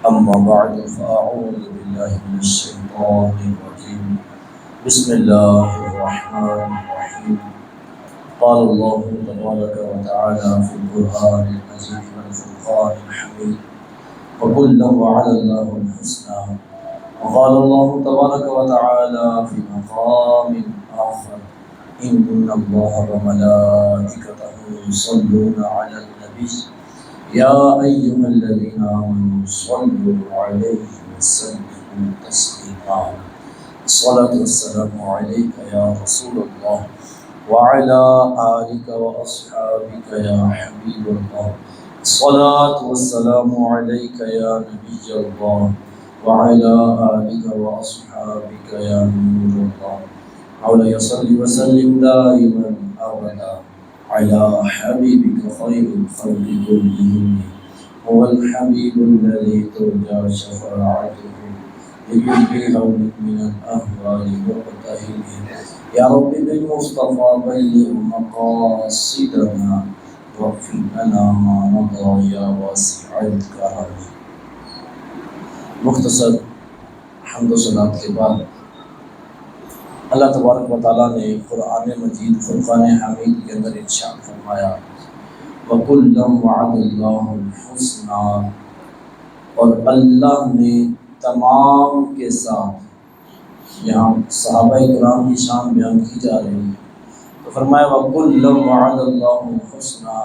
أما بعد فأعوذ بالله من الشيطان الرجيم. بسم الله الرحمن الرحيم. قال الله تبارك وتعالى في القرآن المجيد والفرقان الحميد: وكلا وعد الله الحسنى. وقال الله تبارك وتعالى في مقام آخر: إن الله وملائكته يصلون على النبي يا أيها الذين آمنوا صلوا عليه وسلموا تسليما. الصلاة والسلام عليك يا رسول الله وعلى آلك وأصحابك يا حبيب الله. الصلاة والسلام عليك يا نبي الله وعلى آلك وأصحابك يا نور الله. مولاي صل وسلم دائما أبدا على حبيبك خير الخلق كلهم. هو الحبيب الذي ترجى شفاعته لكل هول من الأهوال مقتهل. يا رب بالمصطفى بلغ مقاصدنا واغفر لنا ما مضى يا واسع الكرم. مختصر حمد و صلات کے بعد اللہ تبارک و تعالیٰ نے قرآن مجید فرقان حمید کے اندر ارشاد فرمایا: وَكُلًّا وَعَدَ اللَّهُ الْحُسْنَى، اور اللہ نے تمام کے ساتھ، یہاں صحابہ کرام کی شان بیان کی جا رہی ہے تو فرمایا وَكُلًّا وَعَدَ اللَّهُ الْحُسْنَى،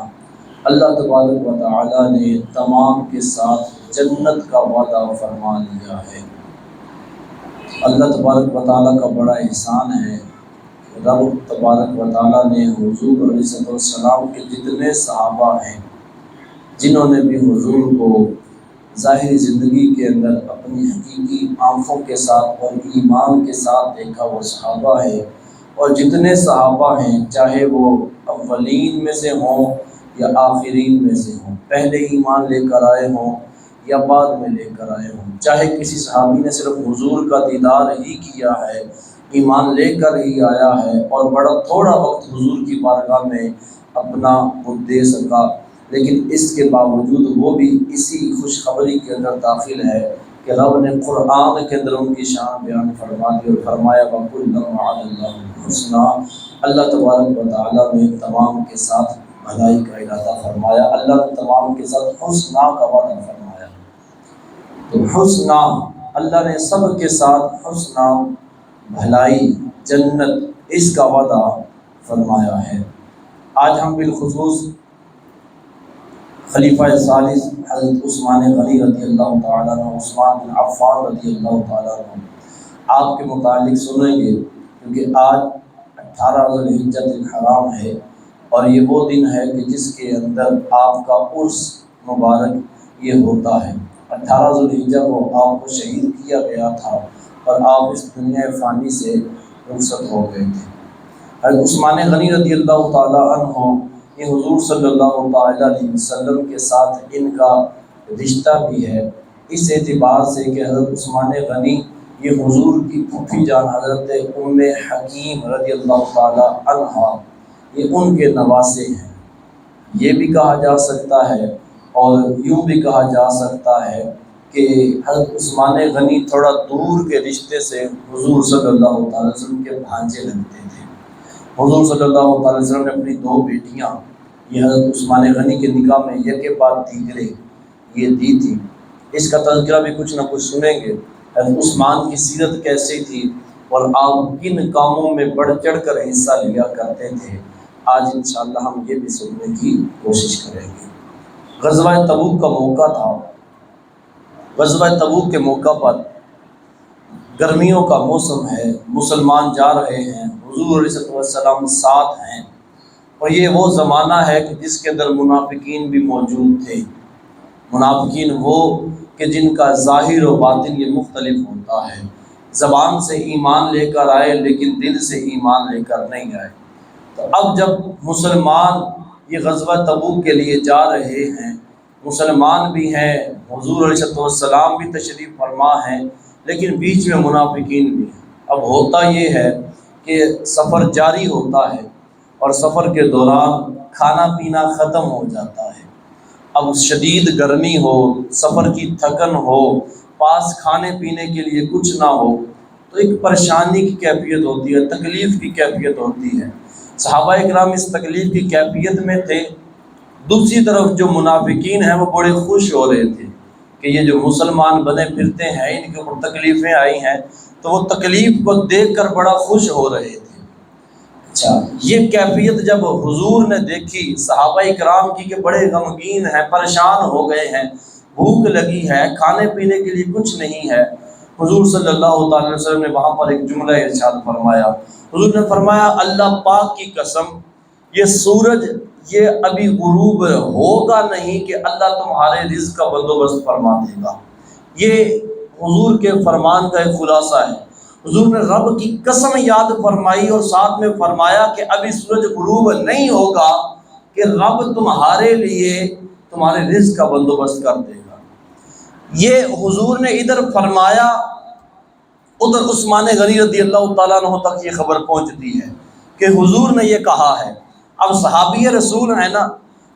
اللہ تبارک و تعالیٰ نے تمام کے ساتھ جنت کا وعدہ فرما لیا ہے۔ اللہ تبارک و تعالیٰ کا بڑا احسان ہے کہ رب تبارک و تعالیٰ نے حضور علیہ السلام کے جتنے صحابہ ہیں جنہوں نے بھی حضور کو ظاہری زندگی کے اندر اپنی حقیقی آنکھوں کے ساتھ اور ایمان کے ساتھ دیکھا، وہ صحابہ ہیں، اور جتنے صحابہ ہیں چاہے وہ اولین میں سے ہوں یا آخرین میں سے ہوں، پہلے ایمان لے کر آئے ہوں یا بعد میں لے کر آئے ہوں، چاہے کسی صحابی نے صرف حضور کا دیدار ہی کیا ہے، ایمان لے کر ہی آیا ہے اور بڑا تھوڑا وقت حضور کی بارگاہ میں اپنا خود دے سکا، لیکن اس کے باوجود وہ بھی اسی خوشخبری کے اندر داخل ہے کہ رب نے قرآن کے اندر ان کی شان بیان فرما دی اور فرمایا وَكُلًّا وَعَدَ اللَّهُ الْحُسْنَى، اللہ تبارک و تعالیٰ نے تمام کے ساتھ بھلائی کا ارادہ فرمایا، اللہ نے تمام کے ساتھ حسنہ کا وعدہ فرمایا۔ تو حسنہ، اللہ نے سب کے ساتھ حسنہ، بھلائی، جنت، اس کا وعدہ فرمایا ہے۔ آج ہم بالخصوص خلیفہ ثالث حضرت عثمان غنی رضی اللہ تعالیٰ عنہ، عثمان بن عفان رضی اللہ تعالیٰ عنہ آپ کے متعلق سنیں گے، کیونکہ آج 18 ذوالحجۃ الحرام ہے اور یہ وہ دن ہے کہ جس کے اندر آپ کا عرس مبارک یہ ہوتا ہے۔ 18 ذوالحجہ کو آپ کو شہید کیا گیا تھا اور آپ اس دنیا فانی سے رخصت ہو گئے تھے۔ حضرت عثمان غنی رضی اللہ تعالیٰ عنہ، یہ حضور صلی اللہ تعالیٰ علیہ وسلم کے ساتھ ان کا رشتہ بھی ہے، اس اعتبار سے کہ حضرت عثمان غنی یہ حضور کی پھوپھی جان حضرت ام حکیم رضی اللہ تعالیٰ عنہ، یہ ان کے نواسے ہیں۔ یہ بھی کہا جا سکتا ہے اور یوں بھی کہا جا سکتا ہے کہ حضرت عثمان غنی تھوڑا دور کے رشتے سے حضور صلی اللہ تعالی وسلم کے بھانجے لگتے تھے۔ حضور صلی اللہ تعالی وسلم نے اپنی 2 بیٹیاں یہ حضرت عثمان غنی کے نکاح میں یکے بعد دیگرے یہ دی تھی۔ اس کا تذکرہ بھی کچھ نہ کچھ سنیں گے، حضرت عثمان کی سیرت کیسی تھی اور آپ کن کاموں میں بڑھ چڑھ کر حصہ لیا کرتے تھے، آج انشاءاللہ ہم یہ بھی سننے کی کوشش کریں گے۔ غزوہ تبوک کا موقع تھا۔ غزوہ تبوک کے موقع پر گرمیوں کا موسم ہے، مسلمان جا رہے ہیں، حضور علیہ السلام ساتھ ہیں، اور یہ وہ زمانہ ہے کہ جس کے اندر منافقین بھی موجود تھے۔ منافقین وہ کہ جن کا ظاہر و باطن یہ مختلف ہوتا ہے، زبان سے ایمان لے کر آئے لیکن دل سے ایمان لے کر نہیں آئے۔ تو اب جب مسلمان یہ غزوہ تبوک کے لیے جا رہے ہیں، مسلمان بھی ہیں، حضور علیہ السلام بھی تشریف فرما ہیں، لیکن بیچ میں منافقین بھی ہیں۔ اب ہوتا یہ ہے کہ سفر جاری ہوتا ہے اور سفر کے دوران کھانا پینا ختم ہو جاتا ہے۔ اب شدید گرمی ہو، سفر کی تھکن ہو، پاس کھانے پینے کے لیے کچھ نہ ہو، تو ایک پریشانی کی کیفیت ہوتی ہے، تکلیف کی کیفیت ہوتی ہے۔ صحابہ کرام اس تکلیف کی کیفیت میں تھے، دوسری طرف جو منافقین ہیں وہ بڑے خوش ہو رہے تھے کہ یہ جو مسلمان بنے پھرتے ہیں ان کے اوپر تکلیفیں آئی ہیں، تو وہ تکلیف کو دیکھ کر بڑا خوش ہو رہے تھے۔ اچھا، یہ کیفیت جب حضور نے دیکھی صحابہ کرام کی کہ بڑے غمگین ہیں، پریشان ہو گئے ہیں، بھوک لگی ہے، کھانے پینے کے لیے کچھ نہیں ہے، حضور صلی اللہ تعالی علیہ وسلم نے وہاں پر ایک جملہ ارشاد فرمایا۔ حضور نے فرمایا اللہ پاک کی قسم، یہ سورج یہ ابھی غروب ہوگا نہیں کہ اللہ تمہارے رزق کا بندوبست فرما دے گا۔ یہ حضور کے فرمان کا ایک خلاصہ ہے۔ حضور نے رب کی قسم یاد فرمائی اور ساتھ میں فرمایا کہ ابھی سورج غروب نہیں ہوگا کہ رب تمہارے لیے تمہارے رزق کا بندوبست کر دے گا۔ یہ حضور نے ادھر فرمایا، ادھر عثمان غنی رضی اللہ تعالیٰ عنہ تک یہ خبر پہنچتی ہے کہ حضور نے یہ کہا ہے۔ اب صحابی رسول ہے نا،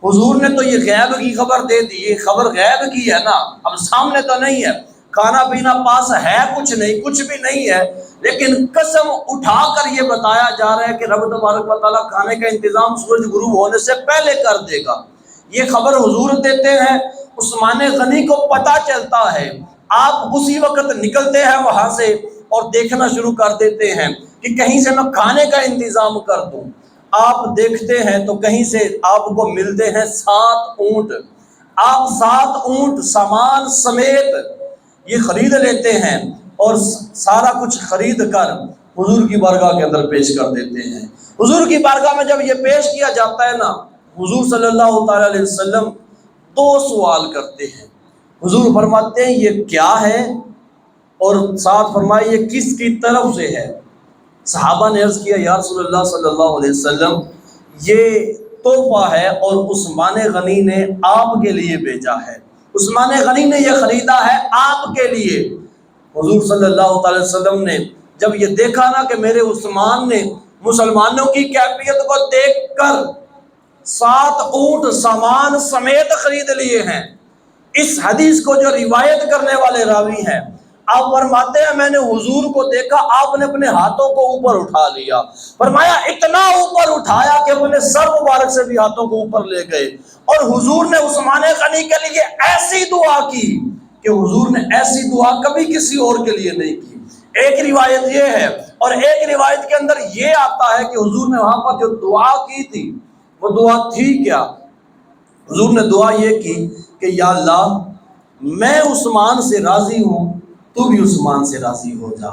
حضور نے تو یہ غیب کی خبر دے دی، یہ خبر غیب کی ہے نا، اب سامنے تو نہیں ہے، کھانا پینا پاس ہے کچھ نہیں، کچھ بھی نہیں ہے، لیکن قسم اٹھا کر یہ بتایا جا رہا ہے کہ رب تبارک و تعالیٰ کھانے کا انتظام سورج غروب ہونے سے پہلے کر دے گا۔ یہ خبر حضور دیتے ہیں، عثمان غنی کو پتہ چلتا ہے، آپ اسی وقت نکلتے ہیں وہاں سے اور دیکھنا شروع کر دیتے ہیں کہ کہیں سے میں کھانے کا انتظام کر دوں۔ آپ دیکھتے ہیں تو کہیں سے آپ کو ملتے ہیں 7 اونٹ۔ آپ 7 اونٹ سامان سمیت یہ خرید لیتے ہیں اور سارا کچھ خرید کر حضور کی بارگاہ کے اندر پیش کر دیتے ہیں۔ حضور کی بارگاہ میں جب یہ پیش کیا جاتا ہے نا، حضور صلی اللہ تعالی علیہ وسلم 2 سوال کرتے ہیں۔ حضور فرماتے ہیں یہ کیا ہے، اور ساتھ فرمائے یہ کس کی طرف سے ہے۔ صحابہ نے عرض کیا یا رسول اللہ صلی اللہ علیہ وسلم یہ تحفہ ہے اور عثمان غنی نے آپ کے لیے بھیجا ہے، عثمان غنی نے یہ خریدا ہے آپ کے لیے۔ حضور صلی اللہ تعالی وسلم نے جب یہ دیکھا نا کہ میرے عثمان نے مسلمانوں کی کیفیت کو دیکھ کر 7 اونٹ سامان سمیت خرید لیے ہیں، اس حدیث کو جو روایت کرنے والے راوی ہیں آپ فرماتے ہیں میں نے حضور کو دیکھا، آپ نے اپنے ہاتھوں کو اوپر اٹھا لیا، فرمایا اتنا اوپر اٹھایا کہ اپنے سر مبارک سے بھی ہاتھوں کو اوپر لے گئے، اور حضور نے عثمان غنی کے لیے ایسی دعا کی کہ حضور نے ایسی دعا کبھی کسی اور کے لیے نہیں کی۔ ایک روایت یہ ہے، اور ایک روایت کے اندر یہ آتا ہے کہ حضور نے وہاں پر جو دعا کی تھی وہ دعا تھی کیا؟ حضور نے دعا یہ کی کہ یا اللہ میں عثمان سے راضی ہوں، تو بھی عثمان سے راضی ہو جا۔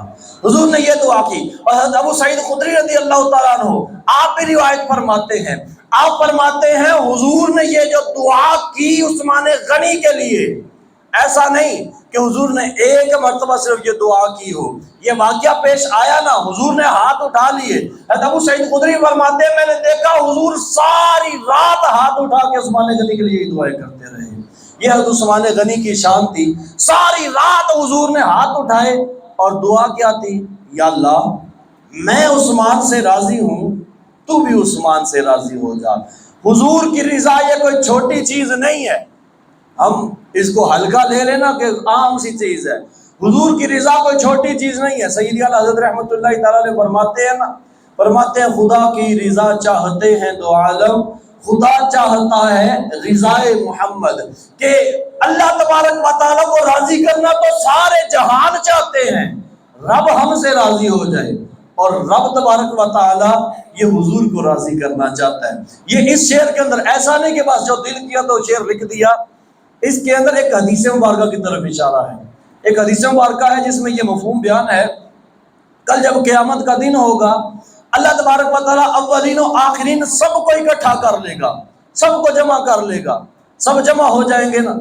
حضور نے یہ دعا کی۔ اور حضرت ابو سعید خدری رضی اللہ تعالیٰ عنہ آپ بھی روایت فرماتے ہیں، آپ فرماتے ہیں حضور نے یہ جو دعا کی عثمان غنی کے لیے، ایسا نہیں کہ حضور نے ایک مرتبہ صرف یہ دعا کی ہو، یہ واقعہ پیش آیا نا، حضور نے ہاتھ اٹھا لیے۔ حضرت ابو سعید خدری فرماتے ہیں میں نے دیکھا حضور ساری رات ہاتھ اٹھا کے عثمان غنی کے لیے دعائیں کرتے رہے۔ یہ حضرت عثمان غنی کی شان تھی، ساری رات حضور نے ہاتھ اٹھائے اور دعا کیا تھی، یا اللہ میں عثمان سے راضی ہوں، تو بھی عثمان سے راضی ہو جا۔ حضور کی رضا یہ کوئی چھوٹی چیز نہیں ہے، ہم اس کو ہلکا لے لینا کہ عام سی چیز ہے۔ حضور کی رضا کوئی چھوٹی چیز نہیں ہے۔ سیدی اعلیٰ حضرت رحمۃ اللہ تعالیٰ علیہ فرماتے ہیں نا، فرماتے ہیں خدا کی رضا چاہتے ہیں دو عالم، خدا چاہتا ہے رضائے محمد، کہ اللہ تبارک و تعالیٰ کو راضی کرنا تو سارے جہان چاہتے ہیں، رب ہم سے راضی ہو جائے، اور رب تبارک و تعالیٰ یہ حضور کو راضی کرنا چاہتا ہے۔ یہ اس شعر کے اندر ایسا نہیں کہ بس جو دل کیا تو شعر لکھ دیا، اس کے اندر ایک حدیث مبارکہ کی طرف اشارہ ہے، ایک حدیث مبارکہ ہے جس میں یہ مفہوم بیان ہے، کل جب قیامت کا دن ہوگا اللہ تبارک و تعالیٰ اولین و آخرین سب کو اکٹھا کر لے گا، سب کو جمع کر لے گا، سب جمع ہو جائیں گے نا،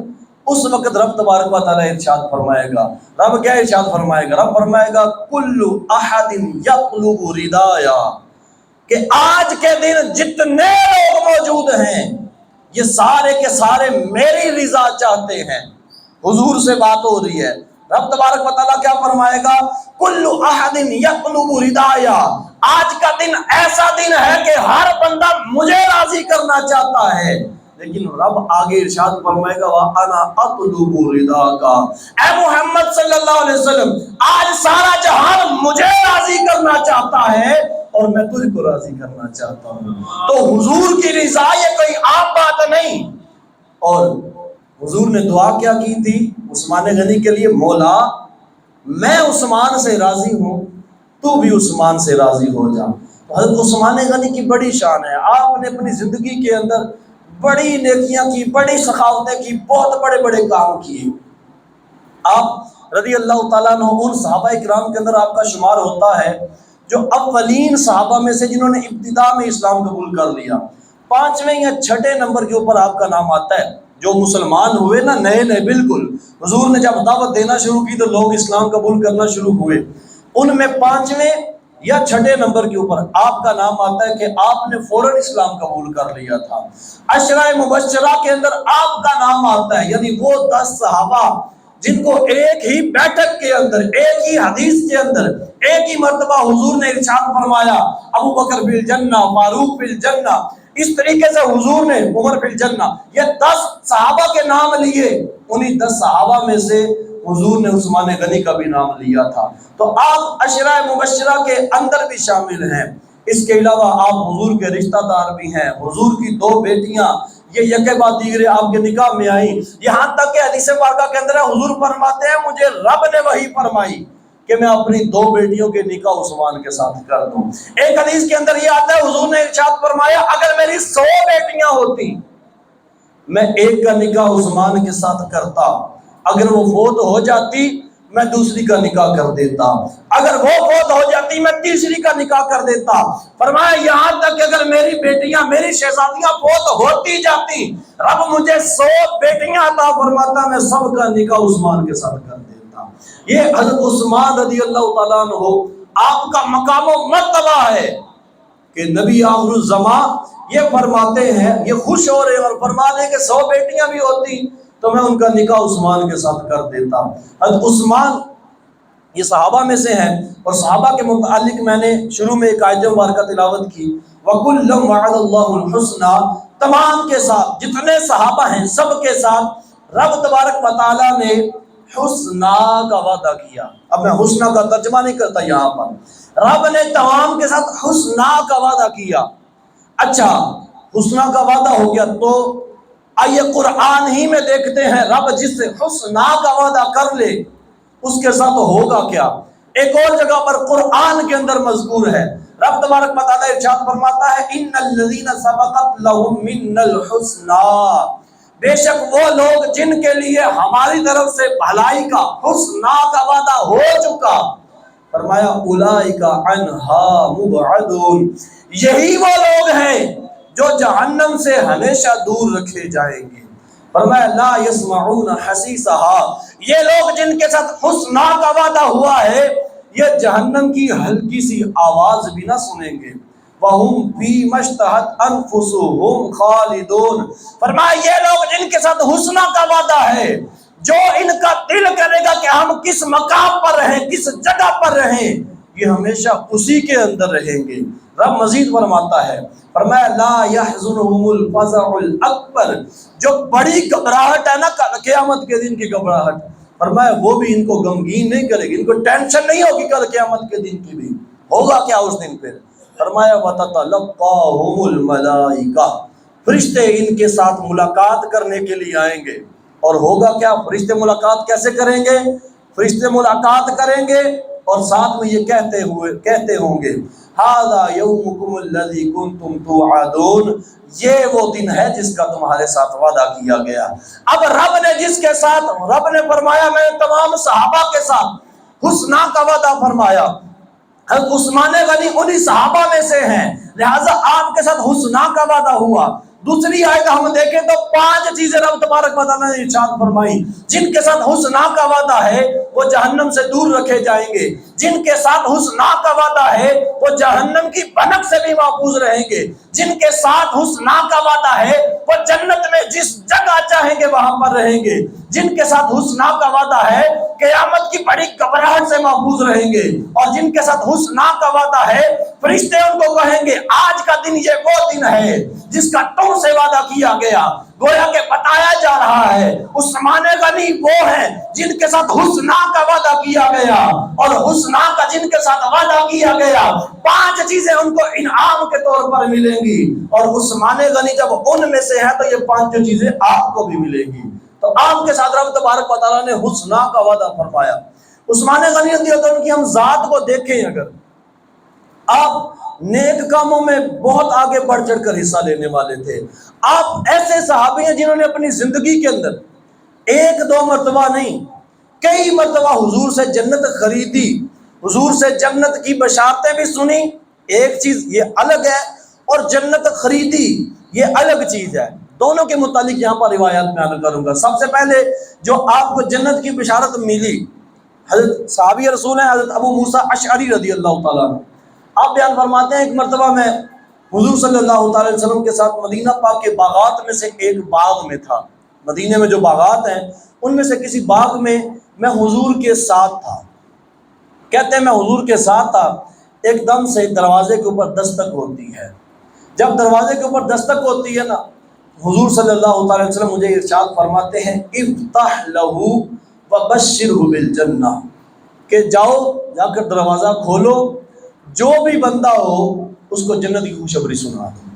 اس وقت رب تبارک و تعالیٰ ارشاد فرمائے گا، رب کیا ارشاد فرمائے گا؟ رب فرمائے گا کل احد یطلب ردایا، کہ آج کے دن جتنے لوگ موجود ہیں یہ سارے کے سارے میری رضا چاہتے ہیں۔ حضور سے بات ہو رہی ہے، رب تبارک و تعالیٰ کیا فرمائے گا؟ کل احد یطلب ردایا، آج کا دن ایسا دن ہے کہ ہر بندہ مجھے راضی کرنا چاہتا ہے، لیکن رب آگے ارشاد فرمائے گا وَأَنَا أَطْلُبُ رِضَاكَ، اے محمد صلی اللہ علیہ وسلم آج سارا جہان مجھے راضی کرنا چاہتا ہے اور میں تجھ کو راضی کرنا چاہتا ہوں۔ تو حضور کی رضا یہ کوئی عام بات نہیں۔ اور حضور نے دعا کیا کی تھی عثمان غنی کے لیے؟ مولا میں عثمان سے راضی ہوں، تو بھی عثمان سے راضی ہو جا۔ حضرت عثمان غنی کی بڑی شان ہے، آپ نے اپنی زندگی کے اندر بڑی نیکیاں کی، بڑی سخاوتیں کی، بہت بڑے بڑے کام کیے۔ آپ رضی اللہ تعالیٰ عنہ ان صحابہ کرام کے اندر آپ کا شمار ہوتا ہے جو اولین صحابہ میں سے جنہوں نے ابتدا میں اسلام قبول کر لیا۔ 5ویں یا 6 نمبر کے اوپر آپ کا نام آتا ہے۔ جو مسلمان ہوئے نا نئے نئے، بالکل حضور نے جب دعوت دینا شروع کی تو لوگ اسلام قبول کرنا شروع ہوئے، ان میں 5ویں یا 6 نمبر کے اوپر آپ کا نام آتا ہے کہ آپ نے فوراً اسلام قبول کر لیا تھا۔ عشرہ مبشرہ کے اندر آپ کا نام آتا ہے، یعنی وہ 10 صحابہ جن کو ایک ہی بیٹھک کے اندر، ایک ہی حدیث کے اندر، ایک ہی مرتبہ حضور نے ارشاد فرمایا ابو بکر فی الجنہ، فاروق فی الجنہ، اس طریقے سے حضور نے عمر فی الجنہ، یہ 10 صحابہ کے نام لیے، انہی 10 صحابہ میں سے حضور نے عثمان غنی کا بھی نام لیا تھا۔ تو آپ عشرہ مبشرہ کے اندر بھی شامل ہیں۔ اس کے علاوہ آپ حضور کے رشتہ دار بھی ہیں۔ حضور کی 2 بیٹیاں یہ یکے بعد دیگرے آپ کے نکاح میں آئیں، یہاں تک کہ حدیث پاکہ کے اندر حضور فرماتے ہیں مجھے رب نے وحی فرمائی کہ میں اپنی 2 بیٹیوں کے نکاح عثمان کے ساتھ کر دوں۔ ایک حدیث کے اندر یہ آتا ہے حضور نے ارشاد فرمایا اگر میری 100 بیٹیاں ہوتی میں ایک کا نکاح عثمان کے ساتھ کرتا، اگر وہ فوت ہو جاتی میں دوسری کا نکاح کر دیتا، اگر وہ فوت ہو جاتی میں تیسری کا نکاح کر دیتا۔ فرمایا یہاں تک کہ اگر میری بیٹیاں، میری شہزادیاں فوت ہوتی جاتی رب مجھے 100 بیٹیاں عطا فرماتا، میں سب کا نکاح عثمان کے ساتھ کر دیتا۔ یہ حضرت عثمان رضی اللہ تعالیٰ عنہ آپ کا مقام و مرتبہ ہے کہ نبی آخر الزمان یہ فرماتے ہیں، یہ خوش ہو رہے ہیں اور فرما دیں کہ 100 بیٹیاں بھی ہوتی تو میں ان کا نکاح عثمان کے ساتھ کر دیتا۔ حضرت عثمان یہ صحابہ میں سے ہیں، اور صحابہ کے متعلق میں نے شروع میں ایک آیت مبارکہ تلاوت کی وَكُلًّا وَعَدَ اللَّهُ الْحُسْنَى، تمام کے ساتھ جتنے صحابہ ہیں سب کے ساتھ رب تبارک و تعالیٰ نے حسنہ کا وعدہ کیا۔ اب میں حسنہ کا ترجمہ نہیں کرتا، یہاں پر رب نے تمام کے ساتھ حسنہ کا وعدہ کیا۔ اچھا حسنہ کا وعدہ ہو گیا تو آئیے قرآن ہی میں دیکھتے ہیں رب جس سے حسنہ کا وعدہ کر لے اس کے ساتھ ہوگا کیا۔ ایک اور جگہ پر قرآن کے اندر مذکور ہے، رب تبارک و تعالیٰ ارشاد فرماتا ہے ان الذین سبقت لهم منا الحسنى، بے شک وہ لوگ جن کے لیے ہماری طرف سے بھلائی کا حسنہ کا وعدہ ہو چکا، فرمایا اولئک عنہا مبعدون، یہی وہ لوگ ہیں جو جہنم سے ہمیشہ دور رکھے جائیں گے۔ فرمایا لا یسمعون حسیسها، یہ لوگ جن کے ساتھ حسنہ کا وعدہ ہوا ہے یہ جہنم کی ہلکی سی آواز بھی نہ سنیں گے۔ وَهُمْ فِيمَا اشْتَهَتْ أَنفُسُهُمْ خَالِدُونَ، فرمایا یہ لوگ جن کے ساتھ حسنہ کا وعدہ ہے، جو ان کا دل کرے گا کہ ہم کس مقام پر رہیں، کس جگہ پر رہیں، یہ ہمیشہ اسی کے اندر رہیں گے۔ رب مزید فرماتا ہے، فرمایا لا يحزنهم الفزع الاکبر، جو بڑی گھبراہٹ ہے نا قیامت کے دن کی گھبراہٹ، فرمایا وہ بھی ان کو غمگین نہیں کرے گی، ان کو ٹینشن نہیں ہوگی کل قیامت کے دن کی بھی ہوگا کیا اس دن پہ۔ فرمایا وتتلقاهم الملائکہ، فرشتے ان کے ساتھ ملاقات کرنے کے لیے آئیں گے، اور ہوگا کیا، فرشتے ملاقات کیسے کریں گے، فرشتے ملاقات کریں گے اور ساتھ میں یہ کہتے ہوں گے ھذا یومکم الذی کنتم توعدون، یہ وہ دن ہے جس کا تمہارے ساتھ وعدہ کیا گیا۔ اب رب نے جس کے ساتھ، رب نے فرمایا میں تمام صحابہ کے ساتھ حسنہ کا وعدہ فرمایا، حضرت عثمان غنی انہی صحابہ میں سے ہیں، لہٰذا آپ کے ساتھ حسنہ کا وعدہ ہوا۔ دوسری آیت ہم دیکھیں تو 5 چیزیں رب تبارک و تعالیٰ نے ارشاد فرمائی، جن کے ساتھ حسنہ کا وعدہ ہے وہ جہنم سے دور رکھے جائیں گے، جن کے ساتھ حسنہ کا وعدہ ہے وہ جہنم کی بھنک سے بھی محفوظ رہیں گے، جن کے ساتھ حسنہ کا وعدہ ہے وہ جنت میں جس جگہ چاہیں گے وہاں پر رہیں گے، جن کے ساتھ حسنہ کا وعدہ ہے قیامت کی بڑی گھبراہٹ سے محفوظ رہیں گے، اور جن کے ساتھ حسنہ کا وعدہ ہے فرشتے ان کو کہیں گے آج کا دن یہ وہ دن ہے جس کا تم سے وعدہ کیا گیا، گویا کہ بتایا جا رہا ہے عثمان غنی وہ ہیں جن کے ساتھ حسنا کا وعدہ کیا گیا، اور حسنا کا جن کے ساتھ وعدہ کیا گیا 5 چیزیں ان کو انعام کے طور پر ملیں گی، اور عثمان غنی جب ان میں سے ہے تو یہ 5 چیزیں آپ کو بھی ملیں گی۔ تو آپ کے ساتھ رب تبارک و تعالیٰ نے حسنا کا وعدہ فرمایا۔ عثمان غنی رضی اللہ عنہ کی ہم ذات کو دیکھیں، اگر آپ نیک کاموں میں بہت آگے بڑھ چڑھ کر حصہ لینے والے تھے، آپ ایسے صحابی ہیں جنہوں نے اپنی زندگی کے اندر 1-2 مرتبہ نہیں، کئی مرتبہ حضور سے جنت خریدی، حضور سے جنت کی بشارتیں بھی سنی، ایک چیز یہ الگ ہے، اور جنت خریدی یہ الگ چیز ہے۔ دونوں کے متعلق یہاں پر روایات بیان کروں گا۔ سب سے پہلے جو آپ کو جنت کی بشارت ملی، حضرت صحابی رسول ہیں حضرت ابو موسیٰ اشعری رضی اللہ تعالیٰ عنہ، آپ بیان فرماتے ہیں ایک مرتبہ میں حضور صلی اللہ تعالی وسلم کے ساتھ مدینہ پاک کے باغات میں سے ایک باغ میں تھا۔ مدینے میں جو باغات ہیں ان میں سے کسی باغ میں میں حضور کے ساتھ تھا۔ کہتے ہیں میں حضور کے ساتھ تھا، ایک دم سے دروازے کے اوپر دستک ہوتی ہے۔ جب دروازے کے اوپر دستک ہوتی ہے نا، حضور صلی اللہ تعالی وسلم مجھے ارشاد فرماتے ہیں افتح لہو وبشرہ بالجنہ، کہ جاؤ جا کر دروازہ کھولو، جو بھی بندہ ہو اس کو جنت کی خوشخبری سنا دو۔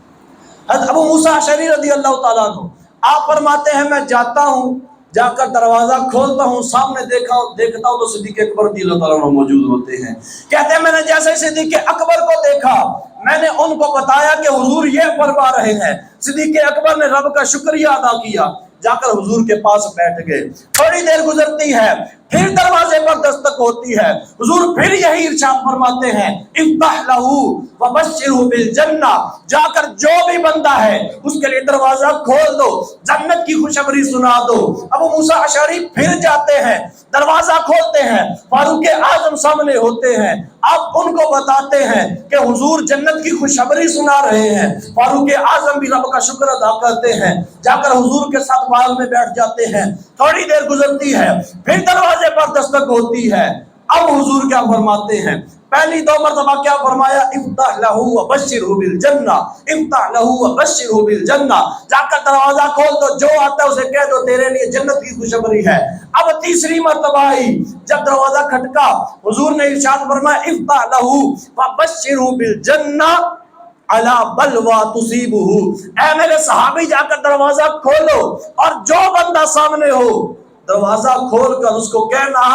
حضرت ابو موسیٰ اشعری رضی اللہ تعالیٰ عنہ آپ فرماتے ہیں میں جاتا ہوں، جا کر دروازہ کھولتا ہوں، سامنے دیکھتا ہوں تو صدیق اکبر رضی اللہ تعالیٰ عنہ موجود ہوتے ہیں۔ کہتے ہیں میں نے جیسے صدیق اکبر کو دیکھا، میں نے ان کو بتایا کہ حضور یہ فرما رہے ہیں۔ صدیق اکبر نے رب کا شکریہ ادا کیا، جا کر حضور کے پاس بیٹھ گئے۔ تھوڑی دیر گزرتی ہے، پھر دروازے پر دستک ہوتی ہے، حضور پھر یہی ارشاد فرماتے ہیں افتح لہو وبشرہ بالجنہ، جا کر جو بھی بندہ ہے اس کے لیے دروازہ کھول دو، جنت کی خوشخبری سنا دو۔ ابو موسیٰ اشعری پھر جاتے ہیں، دروازہ کھولتے ہیں، فاروق اعظم سامنے ہوتے ہیں، آپ ان کو بتاتے ہیں کہ حضور جنت کی خوشخبری سنا رہے ہیں۔ فاروق اعظم بھی رب کا شکر ادا کرتے ہیں، جا کر حضور کے ساتھ باغ میں بیٹھ جاتے ہیں۔ تھوڑی دیر گزرتی ہے، پھر دروازے پر دستک ہوتی ہے۔ اب حضور کیا فرماتے ہیں؟ پہلی 2 مرتبہ کیا فرمایا؟ افتح لہو وبشرہ بالجنہ، افتح لہو وبشرہ بالجنہ، جا کر دروازہ کھول دو، جو آتا ہے اسے کہہ دو تیرے لیے جنت کی خوشخبری ہے۔ اب تیسری مرتبہ آئی، جب دروازہ کھٹکا، حضور نے ارشاد فرمایا افتح لہو وبشرہ بالجنہ علی بلوى تصیبہ، اے میرے صحابی جا کر دروازہ کھولو، اور جو بندہ سامنے ہو دروازہ کھول کر اس کو کہنا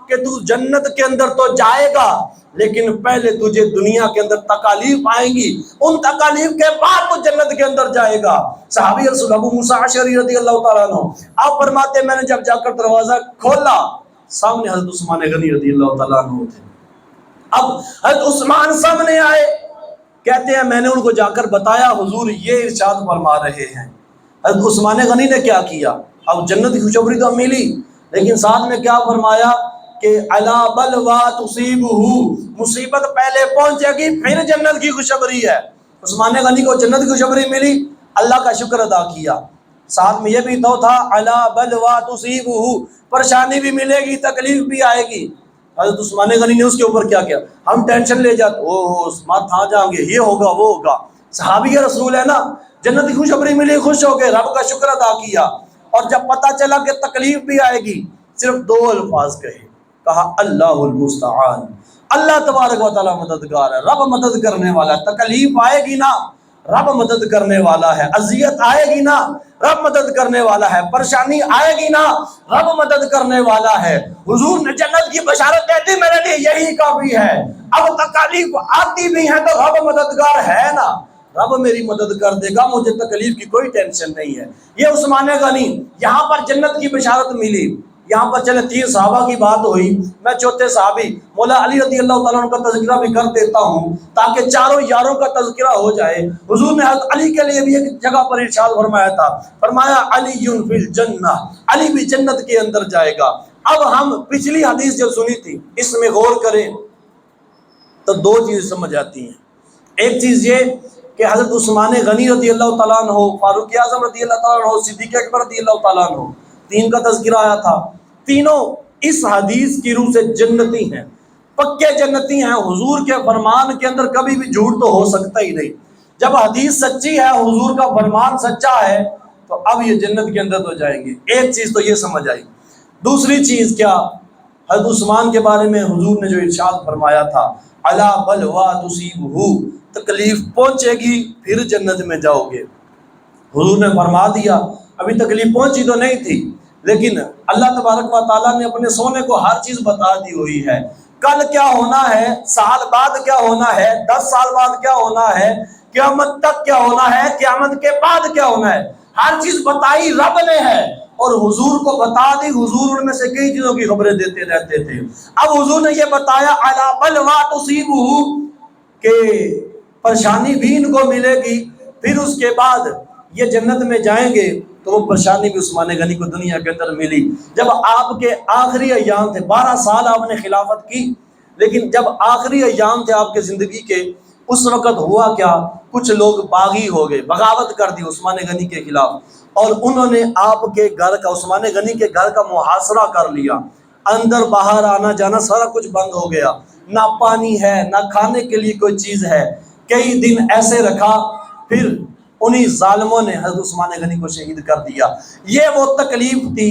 کہ تو جنت کے اندر تو جائے گا، لیکن پہلے تجھے دنیا کے اندر تکالیف آئیں گی، ان تکالیف کے بعد تو جنت کے اندر جائے گا۔ صحابی رسول ابو موسیٰ اشعری رضی اللہ تعالیٰ عنہ آپ فرماتے میں نے جب جا کر دروازہ کھولا، سامنے حضرت عثمان غنی رضی اللہ تعالیٰ عنہ تھے۔ اب حضرت عثمان سامنے آئے، کہتے ہیں میں نے ان کو جا کر بتایا حضور یہ ارشاد فرما رہے ہیں۔ حضرت عثمان غنی نے کیا کیا؟ اب جنت کی خوشخبری تو ملی، لیکن ساتھ میں کیا فرمایا کہ علی بلوى تصیبہ، مصیبت پہلے پہنچے گی پھر جنت کی خوشخبری ہے۔ عثمان غنی کو جنت کی خوشخبری ملی، اللہ کا شکر ادا کیا، ساتھ میں یہ بھی تو تھا علی بلوى تصیبہ، پریشانی بھی ملے گی، تکلیف بھی آئے گی۔ حضرت عثمان غنی نے اس کے اوپر کیا کیا؟ ہم ٹینشن لے جاتے، مات ہاں جائیں گے، یہ ہوگا وہ ہوگا۔ صحابی رسول ہے نا، جنت کی خوشخبری ملی، خوش ہو گئے، رب کا شکر ادا کیا۔ اور جب پتہ چلا کہ تکلیف بھی آئے گی، صرف 2 الفاظ کہا اللہ المستعان، اللہ تبارک و تعالی مددگار ہے، رب مدد کرنے والا ہے۔ تکلیف آئے گی نا، رب مدد کرنے والا ہے، اذیت آئے گی نا، رب مدد کرنے والا ہے، پریشانی آئے گی نا، رب مدد کرنے والا ہے۔ حضور نے جنت کی بشارت دے دی، میرے لیے یہی کافی ہے۔ اب تکالیف آتی بھی ہیں تو رب مددگار ہے نا، رب میری مدد کر دے گا، مجھے تکلیف کی کوئی ٹینشن نہیں ہے۔ یہ عثمان غنی، یہاں پر جنت کی بشارت ملی۔ یہاں پر چلے 3 صحابہ کی بات ہوئی، میں چوتھے صحابی مولا علی رضی اللہ تعالیٰ عنہ کا تذکرہ بھی کر دیتا ہوں تاکہ چاروں یاروں کا تذکرہ ہو جائے۔ حضور نے حضرت علی کے لیے بھی ایک جگہ پر ارشاد فرمایا تھا، فرمایا علی فی الجنہ، علی بھی جنت کے اندر جائے گا۔ اب ہم پچھلی حدیث جو سنی تھی اس میں غور کریں تو 2 چیزیں سمجھ آتی ہیں۔ ایک چیز یہ کہ حضرت عثمان غنی رضی اللہ تعالیٰ عنہ، فاروق اعظم رضی اللہ تعالیٰ عنہ، صدیق اکبر رضی اللہ تعالیٰ عنہ، 3 کا تذکرہ آیا تھا۔ تینوں اس حدیث کی روح سے جنتی ہیں، پکے جنتی ہیں۔ حضور کے فرمان کے اندر کبھی بھی جھوٹ تو ہو سکتا ہی نہیں۔ جب حدیث سچی ہے، حضور کا فرمان سچا ہے، تو اب یہ جنت کے اندر تو جائیں گے۔ ایک چیز تو یہ سمجھ آئی۔ دوسری چیز کیا؟ حضرت عثمان کے بارے میں حضور نے جو ارشاد فرمایا تھا، الا بلوا تصیبہ، تکلیف پہنچے گی پھر جنت میں جاؤ گے۔ حضور نے فرما دیا، ابھی تکلیف پہنچی تو نہیں تھی، لیکن اللہ تبارک و تعالیٰ نے اپنے سونے کو ہر چیز بتا دی ہوئی ہے۔ کل کیا ہونا ہے، سال بعد کیا ہونا ہے، 10 سال بعد کیا ہونا ہے، قیامت تک کیا ہونا ہے، قیامت کے بعد کیا ہونا ہے، ہر چیز بتائی رب نے ہے، اور حضور کو بتا دی۔ حضور ان میں سے کئی چیزوں کی خبریں دیتے رہتے تھے۔ اب حضور نے یہ بتایا الا بلوا تصیبہ، کہ پریشانی بھی ان کو ملے گی، پھر اس کے بعد یہ جنت میں جائیں گے۔ تو وہ پریشانی بھی عثمان غنی کو دنیا کے اندر ملی۔ جب آپ کے آخری ایام تھے، 12 سال آپ نے خلافت کی، لیکن جب آخری ایام تھے آپ کے زندگی کے، اس وقت ہوا کیا، کچھ لوگ باغی ہو گئے، بغاوت کر دی عثمان غنی کے خلاف، اور انہوں نے آپ کے گھر کا، عثمان غنی کے گھر کا محاصرہ کر لیا۔ اندر باہر آنا جانا سارا کچھ بند ہو گیا، نہ پانی ہے نہ کھانے کے لیے کوئی چیز ہے۔ کئی دن ایسے رکھا، پھر انہی ظالموں نے حضرت عثمان غنی کو شہید کر دیا۔ یہ وہ تکلیف تھی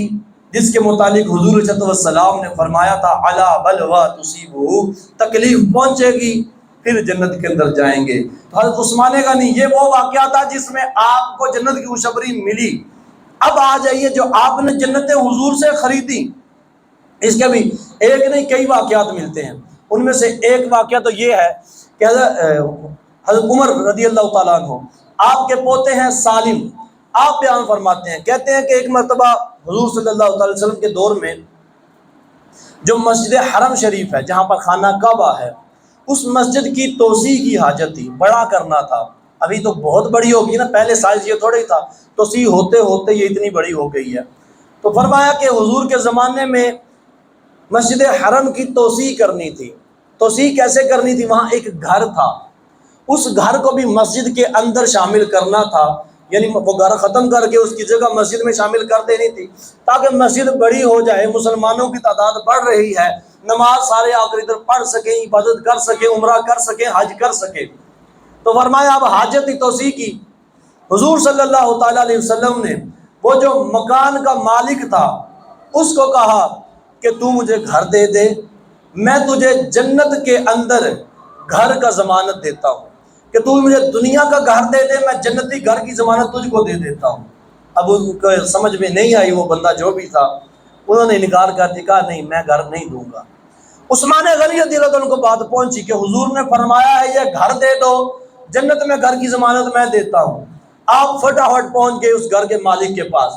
جس کے متعلق حضور صلی اللہ علیہ وسلم نے فرمایا تھا الا بلوا تصیبہ، تکلیف پہنچے گی پھر جنت کے اندر جائیں گے۔ تو حضرت عثمان غنی، یہ وہ واقعہ تھا جس میں آپ کو جنت کی خوشخبری ملی۔ اب آ جائیے جو آپ نے جنتیں حضور سے خریدی، اس کے بھی ایک نہیں کئی واقعات ملتے ہیں۔ ان میں سے ایک واقعہ تو یہ ہے کہ حضرت عمر رضی اللہ تعالیٰ عنہ، آپ کے پوتے ہیں سالم، آپ بیان فرماتے ہیں، کہتے ہیں کہ ایک مرتبہ حضور صلی اللہ علیہ وسلم کے دور میں جو مسجد حرم شریف ہے، جہاں پر خانہ کعبہ ہے، اس مسجد کی توسیع کی حاجت تھی، بڑا کرنا تھا۔ ابھی تو بہت بڑی ہوگی نا، پہلے سائز یہ تھوڑا ہی تھا، توسیع ہوتے ہوتے یہ اتنی بڑی ہو گئی ہے۔ تو فرمایا کہ حضور کے زمانے میں مسجد حرم کی توسیع کرنی تھی۔ توسیع کیسے کرنی تھی؟ وہاں ایک گھر تھا، اس گھر کو بھی مسجد کے اندر شامل کرنا تھا، یعنی وہ گھر ختم کر کے اس کی جگہ مسجد میں شامل کر دینی تھی، تاکہ مسجد بڑی ہو جائے، مسلمانوں کی تعداد بڑھ رہی ہے، نماز سارے آ کر ادھر پڑھ سکیں، عبادت کر سکیں، عمرہ کر سکیں، حج کر سکیں۔ تو فرمایا اب حاجت کی توسیع کی۔ حضور صلی اللہ تعالیٰ علیہ وسلم نے وہ جو مکان کا مالک تھا اس کو کہا کہ تو مجھے گھر دے دے، میں تجھے جنت کے اندر گھر کا ضمانت دیتا ہوں، کہ تو مجھے دنیا کا گھر دے دے، میں جنتی گھر کی ضمانت تجھ کو دے دیتا ہوں۔ اب ان کو سمجھ میں نہیں آئی، وہ بندہ جو بھی تھا، انہوں نے انکار کر دیا، کہا نہیں میں گھر نہیں دوں گا۔ عثمان غنی رضی اللہ عنہ کو بات پہنچی کہ حضور نے فرمایا ہے یہ گھر دے دو، جنت میں گھر کی ضمانت میں دیتا ہوں۔ آپ فٹافٹ پہنچ گئے اس گھر کے مالک کے پاس،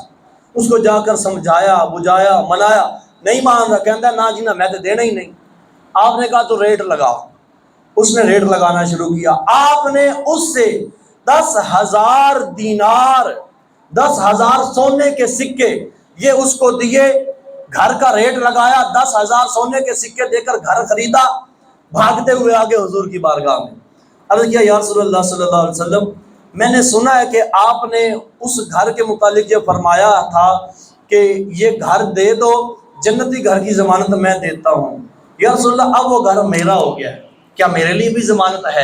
اس کو جا کر سمجھایا، بجھایا، منایا، نہیں مان رہا، کہتا نہ جی نہ، میں تو دینا ہی نہیں۔ آپ نے کہا تو ریٹ لگا۔ اس نے ریٹ لگانا شروع کیا۔ آپ نے اس سے 10,000 دینار، 10,000 سونے کے سکے یہ اس کو دیے، گھر کا ریٹ لگایا، 10,000 سونے کے سکے دے کر گھر خریدا، بھاگتے ہوئے آگے حضور کی بارگاہ میں عرض کیا، یا رسول اللہ صلی اللہ علیہ وسلم، میں نے سنا ہے کہ آپ نے اس گھر کے متعلق یہ فرمایا تھا کہ یہ گھر دے دو، جنتی گھر کی ضمانت میں دیتا ہوں۔ یا رسول اللہ اب وہ گھر میرا ہو گیا ہے، کیا میرے لیے بھی ضمانت ہے؟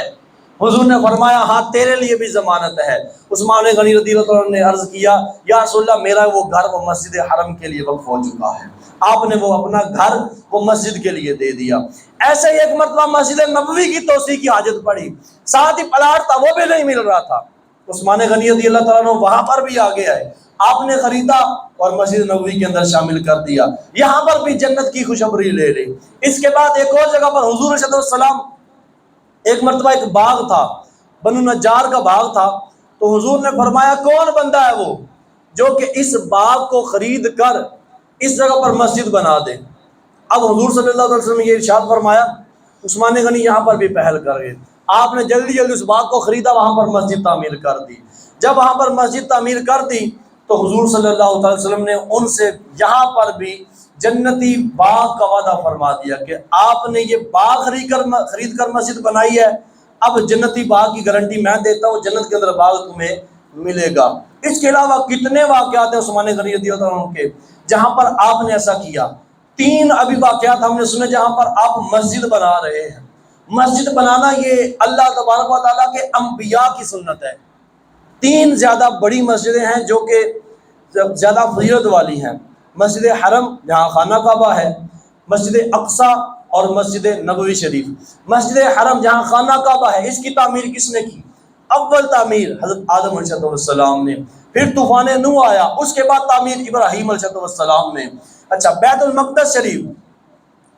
حضور نے فرمایا ہاں تیرے لیے بھی ضمانت ہے۔ عثمان غنی رضی اللہ عنہ نے عرض کیا، یا رسول اللہ میرا وہ گھر وہ مسجد حرم کے لیے وقف ہو چکا ہے۔ آپ نے وہ اپنا گھر وہ مسجد کے لیے دے دیا۔ ایسے ہی ایک مرتبہ مسجد نبوی کی توسیع کی حاجت پڑی، ساتھ ہی پلاٹ تھا وہ بھی نہیں مل رہا تھا، عثمان غنی رضی اللہ تعالیٰ عنہ وہاں پر بھی آگے آئے، آپ نے خریدا اور مسجد نبوی کے اندر شامل کر دیا۔ یہاں پر بھی جنت کی خوشخبری لے لی۔ اس کے بعد ایک اور جگہ پر حضور صلی اللہ علیہ وسلم، ایک مرتبہ ایک باغ تھا، بنو نجار کا باغ تھا، تو حضور نے فرمایا کون بندہ ہے وہ جو کہ اس باغ کو خرید کر اس جگہ پر مسجد بنا دے۔ اب حضور صلی اللہ علیہ وسلم نے یہ ارشاد فرمایا، عثمان غنی یہاں پر بھی پہل کر گئے، آپ نے جلدی جلدی اس باغ کو خریدا، وہاں پر مسجد تعمیر کر دی۔ جب وہاں پر مسجد تعمیر کر دی تو حضور صلی اللہ علیہ وسلم نے ان سے یہاں پر بھی جنتی باغ کا وعدہ فرما دیا کہ آپ نے یہ باغ خرید کر مسجد بنائی ہے، اب جنتی باغ کی گارنٹی میں دیتا ہوں، جنت کے اندر باغ تمہیں ملے گا۔ اس کے علاوہ کتنے واقعات ہیں عثمان غنی رضی اللہ عنہ کے جہاں پر آپ نے ایسا کیا۔ 3 ابھی واقعات ہم نے سنے جہاں پر آپ مسجد بنا رہے ہیں۔ مسجد بنانا یہ اللہ تبارک و تعالیٰ کے انبیاء کی سنت ہے۔ 3 زیادہ بڑی مسجدیں ہیں جو کہ زیادہ فضیلت والی ہیں، مسجد حرم جہاں خانہ کعبہ ہے، مسجد اقصی اور مسجد نبوی شریف۔ مسجد حرم جہاں خانہ کعبہ ہے، اس کی تعمیر کس نے کی؟ اول تعمیر حضرت آدم علیہ السلام نے، پھر طوفان نوح آیا، اس کے بعد تعمیر ابراہیم علیہ السلام نے۔ اچھا، بیت المقدس شریف،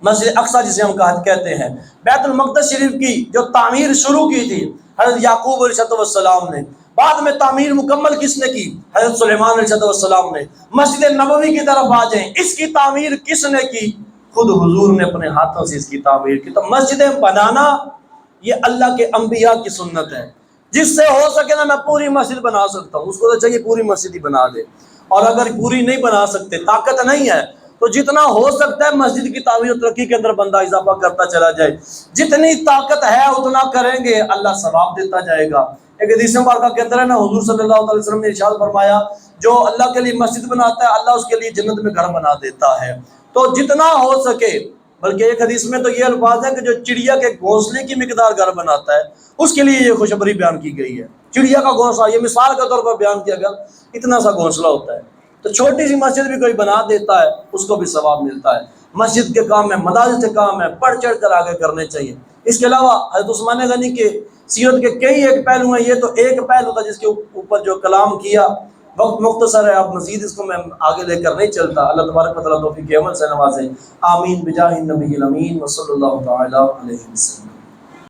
مسجد اقصی جسے ہم کہتے ہیں، بیت المقدس شریف کی جو تعمیر شروع کی تھی حضرت یعقوب علیہ السلام نے، بعد میں تعمیر مکمل کس نے کی؟ حضرت سلیمان علیہ السلام نے۔ مسجد نبوی کی طرف آ جائیں، اس کی تعمیر کس نے کی؟ خود حضور نے اپنے ہاتھوں سے اس کی تعمیر کی۔ تو مسجدیں بنانا یہ اللہ کے انبیاء کی سنت ہے۔ جس سے ہو سکے نا میں پوری مسجد بنا سکتا ہوں، اس کو تو چاہیے پوری مسجد ہی بنا دے، اور اگر پوری نہیں بنا سکتے، طاقت نہیں ہے، تو جتنا ہو سکتا ہے مسجد کی تعمیر و ترقی کے اندر بندہ اضافہ کرتا چلا جائے۔ جتنی طاقت ہے اتنا کریں گے، اللہ ثواب دیتا جائے گا۔ ایک حدیث مبارکہ کے اندر ہے نا، حضور صلی اللہ علیہ وسلم نے ارشاد فرمایا، جو اللہ کے لیے مسجد بناتا ہے اللہ اس کے لیے جنت میں گھر بنا دیتا ہے۔ تو جتنا ہو سکے، بلکہ ایک حدیث میں تو یہ الفاظ ہے کہ جو چڑیا کے گھونسلے کی مقدار گھر بناتا ہے اس کے لیے یہ خوشخبری بیان کی گئی ہے۔ چڑیا کا گھونسلہ، یہ مثال کے طور پر بیان کیا گیا، اتنا سا گھونسلہ ہوتا ہے، تو چھوٹی سی مسجد بھی کوئی بنا دیتا ہے اس کو بھی ثواب ملتا ہے۔ مسجد کے کام میں، مدارس کے کام میں بڑھ چڑھ کر آگے کرنے چاہیے۔ اس کے علاوہ حضرت عثمان غنی کے سیرت کے کئی ایک پہلو ہیں، یہ تو ایک پہلو تھا جس کے اوپر جو کلام کیا۔ وقت مختصر ہے، اب مزید اس کو میں آگے لے کر نہیں چلتا۔ اللہ تبارک و تعالیٰ توفیق عمل سے نوازے، آمین بجاہ النبی الامین وصلی اللہ تعالیٰ علیہ وسلم۔